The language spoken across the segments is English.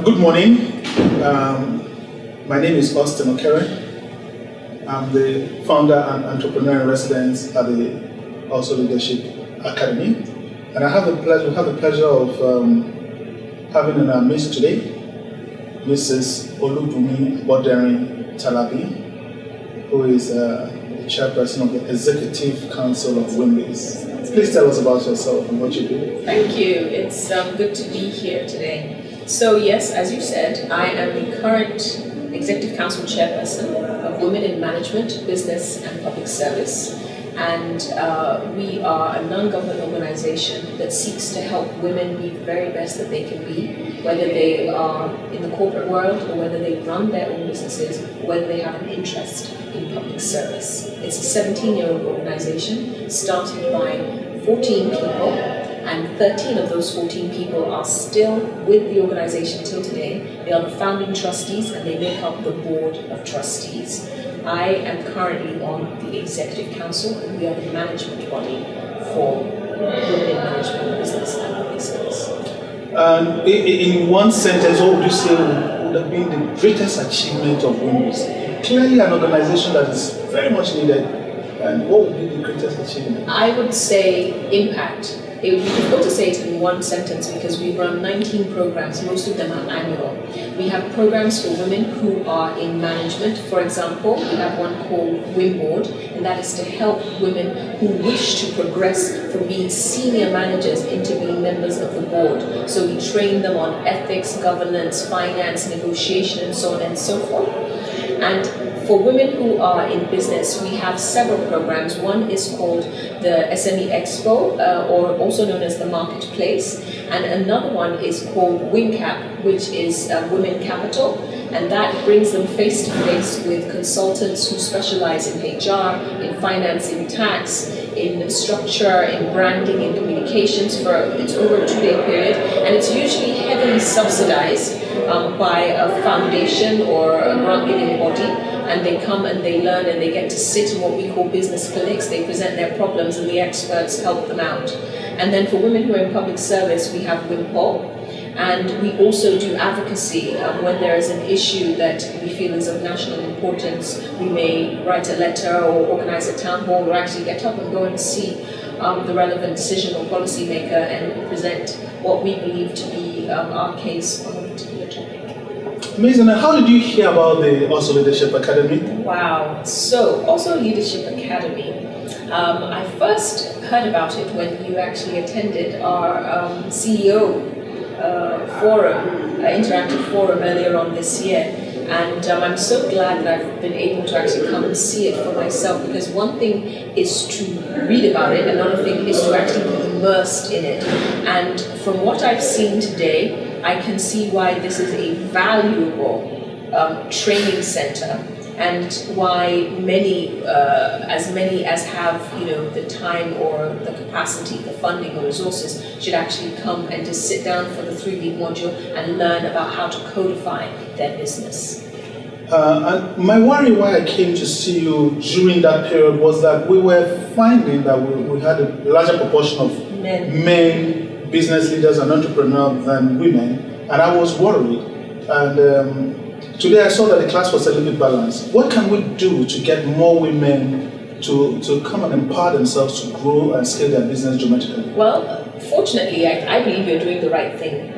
Good morning. My name is Austin Okere. I'm the founder and entrepreneur in residence at the Ausso Leadership Academy, and I have the pleasure of having in our midst today Mrs. Olubunmi Aboderin-Talabi, who is the chairperson of the Executive Council of WIMBIZ. Please tell us about yourself and what you do. Thank you. It's good to be here today. So yes, as you said, I am the current Executive Council Chairperson of Women in Management, Business and Public Service. And we are a non-government organization that seeks to help women be the very best that they can be, whether they are in the corporate world or whether they run their own businesses, or whether they have an interest in public service. It's a 17-year-old organization started by 14 people, and 13 of those 14 people are still with the organization till today. They are the founding trustees and they make up the board of trustees. I am currently on the Executive Council, and we are the management body for women in management, business and public service. In one sentence, what would you say would have been the greatest achievement of WIMBIZ? Clearly an organization that is very much needed, and what would be the greatest achievement? I would say impact. It would be difficult to say it in one sentence because we run 19 programs, most of them are annual. We have programs for women who are in management. For example, we have one called WIMBOARD, and that is to help women who wish to progress from being senior managers into being members of the board. So we train them on ethics, governance, finance, negotiation, and so on and so forth. And for women who are in business, we have several programs. One is called the SME Expo, or also known as the Marketplace. And another one is called WINCAP, which is Women Capital. And that brings them face to face with consultants who specialize in HR, in finance, in tax, in structure, in branding, in communications. It's over a 2-day period, and it's usually heavily subsidized by a foundation or a grant-giving body. And they come and they learn and they get to sit in what we call business clinics. They present their problems and the experts help them out. And then for women who are in public service, we have WIMPOL. And we also do advocacy. When there is an issue that we feel is of national importance, we may write a letter or organize a town hall or actually get up and go and see the relevant decision or policy maker and present what we believe to be our case on a particular topic. Amazing. And how did you hear about the Ausso Leadership Academy? Wow. So, Ausso Leadership Academy, I first heard about it when you actually attended our CEO forum, interactive forum earlier on this year. And I'm so glad that I've been able to actually come and see it for myself, because one thing is to read about it, another thing is to actually be immersed in it. And from what I've seen today, I can see why this is a valuable training center, and why many as have the time or the capacity, the funding or resources, should actually come and just sit down for the 3-week module and learn about how to codify their business. And my worry why I came to see you during that period was that we were finding that we had a larger proportion of men business leaders and entrepreneurs than women, and I was worried. And today I saw that the class was a little bit balanced. What can we do to get more women to come and empower themselves to grow and scale their business dramatically? Well, fortunately, I believe you're doing the right thing.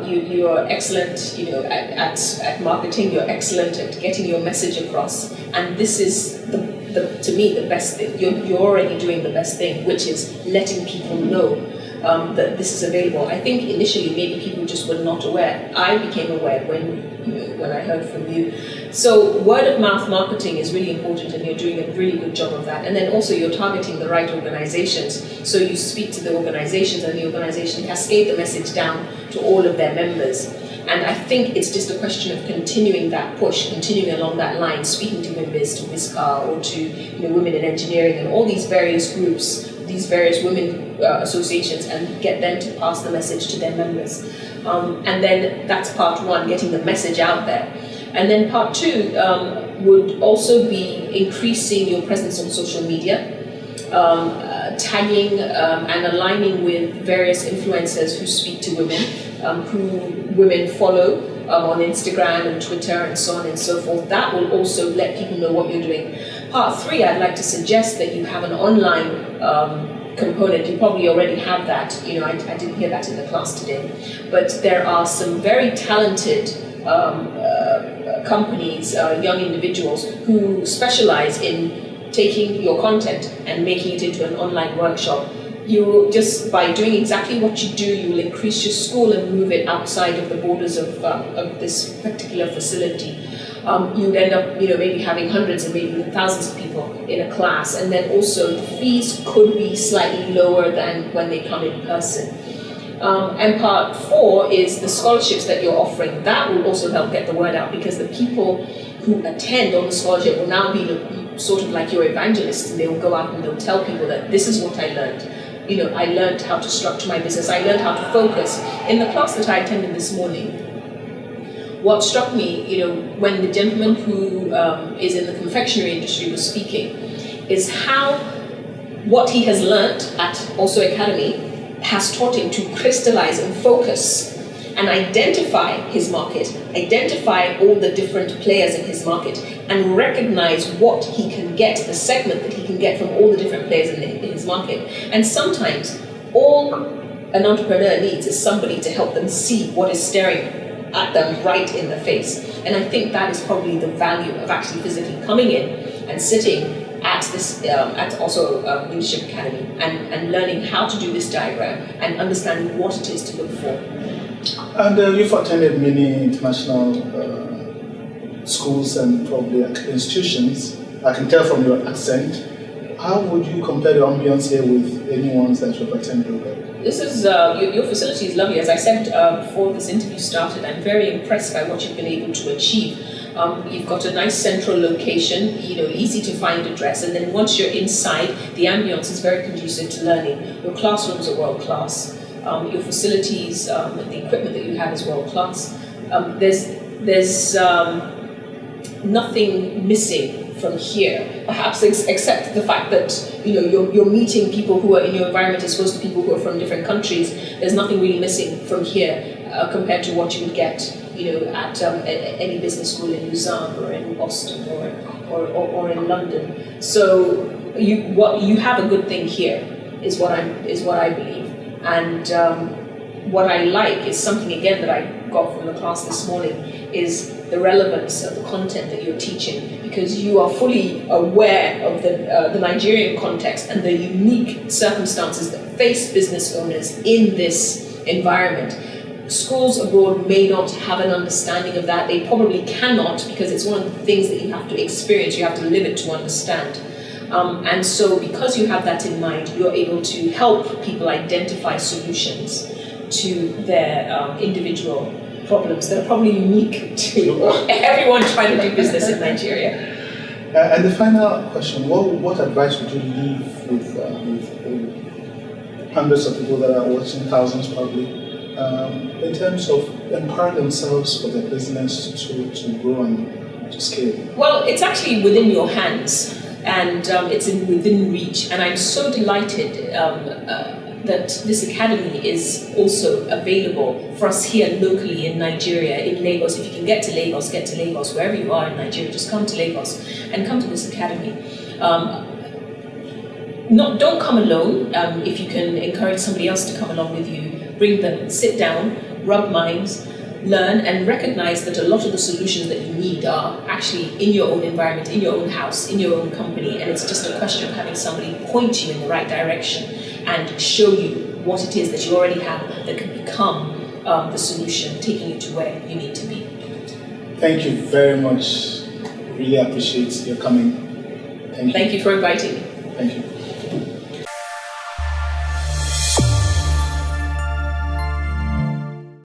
You are excellent, at marketing. You're excellent at getting your message across, and this is to me the best thing. You're already doing the best thing, which is letting people know that this is available. I think initially maybe people just were not aware. I became aware when I heard from you. So word of mouth marketing is really important, and you're doing a really good job of that. And then also you're targeting the right organizations. So you speak to the organizations, and the organization cascade the message down to all of their members. And I think it's just a question of continuing that push, continuing along that line, speaking to WIMBIZ, to WISCA, or to women in engineering, and all these various groups, these various women associations, and get them to pass the message to their members. And then that's part one, getting the message out there. And then part two would also be increasing your presence on social media. tagging and aligning with various influencers who speak to women, who women follow on Instagram and Twitter and so on and so forth. That will also let people know what you're doing. Part 3, I'd like to suggest that you have an online component. You probably already have that. You know, I didn't hear that in the class today. But there are some very talented companies, young individuals who specialize in taking your content and making it into an online workshop. You just, by doing exactly what you do, you will increase your school and move it outside of the borders of this particular facility. You'd end up, maybe having hundreds and maybe even thousands of people in a class, and then also the fees could be slightly lower than when they come in person. And part 4 is the scholarships that you're offering. That will also help get the word out, because the people who attend on the scholarship will now be sort of like your evangelists, and they will go out and they'll tell people that this is what I learned. I learned how to structure my business. I learned how to focus. In the class that I attended this morning, what struck me, when the gentleman who is in the confectionery industry was speaking, is how what he has learned at Ausso Academy has taught him to crystallize and focus and identify his market, identify all the different players in his market, and recognize what he can get, the segment that he can get from all the different players in his market. And sometimes all an entrepreneur needs is somebody to help them see what is staring at them right in the face. And I think that is probably the value of actually physically coming in and sitting at this at Ausso Leadership Academy and learning how to do this diagram and understanding what it is to look for. And you've attended many international schools and probably institutions. I can tell from your accent. How would you compare the ambience here with any ones that you've attended? This is your facility is lovely. As I said before this interview started, I'm very impressed by what you've been able to achieve. You've got a nice central location, easy to find address, and then once you're inside, the ambience is very conducive to learning. Your classrooms are world class. Your facilities, the equipment that you have is world class. There's nothing missing from here, perhaps except the fact that you're meeting people who are in your environment as opposed to people who are from different countries. There's nothing really missing from here compared to what you would get at any business school in Lausanne or in Boston or in London. So you have a good thing here is what I believe. And what I like is something, again, that I got from the class this morning, is the relevance of the content that you're teaching, because you are fully aware of the Nigerian context and the unique circumstances that face business owners in this environment. Schools abroad may not have an understanding of that. They probably cannot, because it's one of the things that you have to experience, you have to live it to understand. And so because you have that in mind, you're able to help people identify solutions to their individual problems that are probably unique to everyone trying to do business in Nigeria. And the final question, what advice would you leave with hundreds of people that are watching, thousands probably, in terms of empowering themselves for their business to grow and to scale? Well, it's actually within your hands. And it's within reach, and I'm so delighted that this academy is also available for us here locally in Nigeria, in Lagos. If you can get to Lagos, wherever you are in Nigeria, just come to Lagos and come to this academy. Don't come alone. If you can encourage somebody else to come along with you, bring them, sit down, rub minds, learn, and recognize that a lot of the solutions that you need are actually in your own environment, in your own house, in your own company, and it's just a question of having somebody point you in the right direction and show you what it is that you already have that can become the solution, taking you to where you need to be. Thank you very much. Really appreciate your coming. Thank you. Thank you for inviting me. Thank you.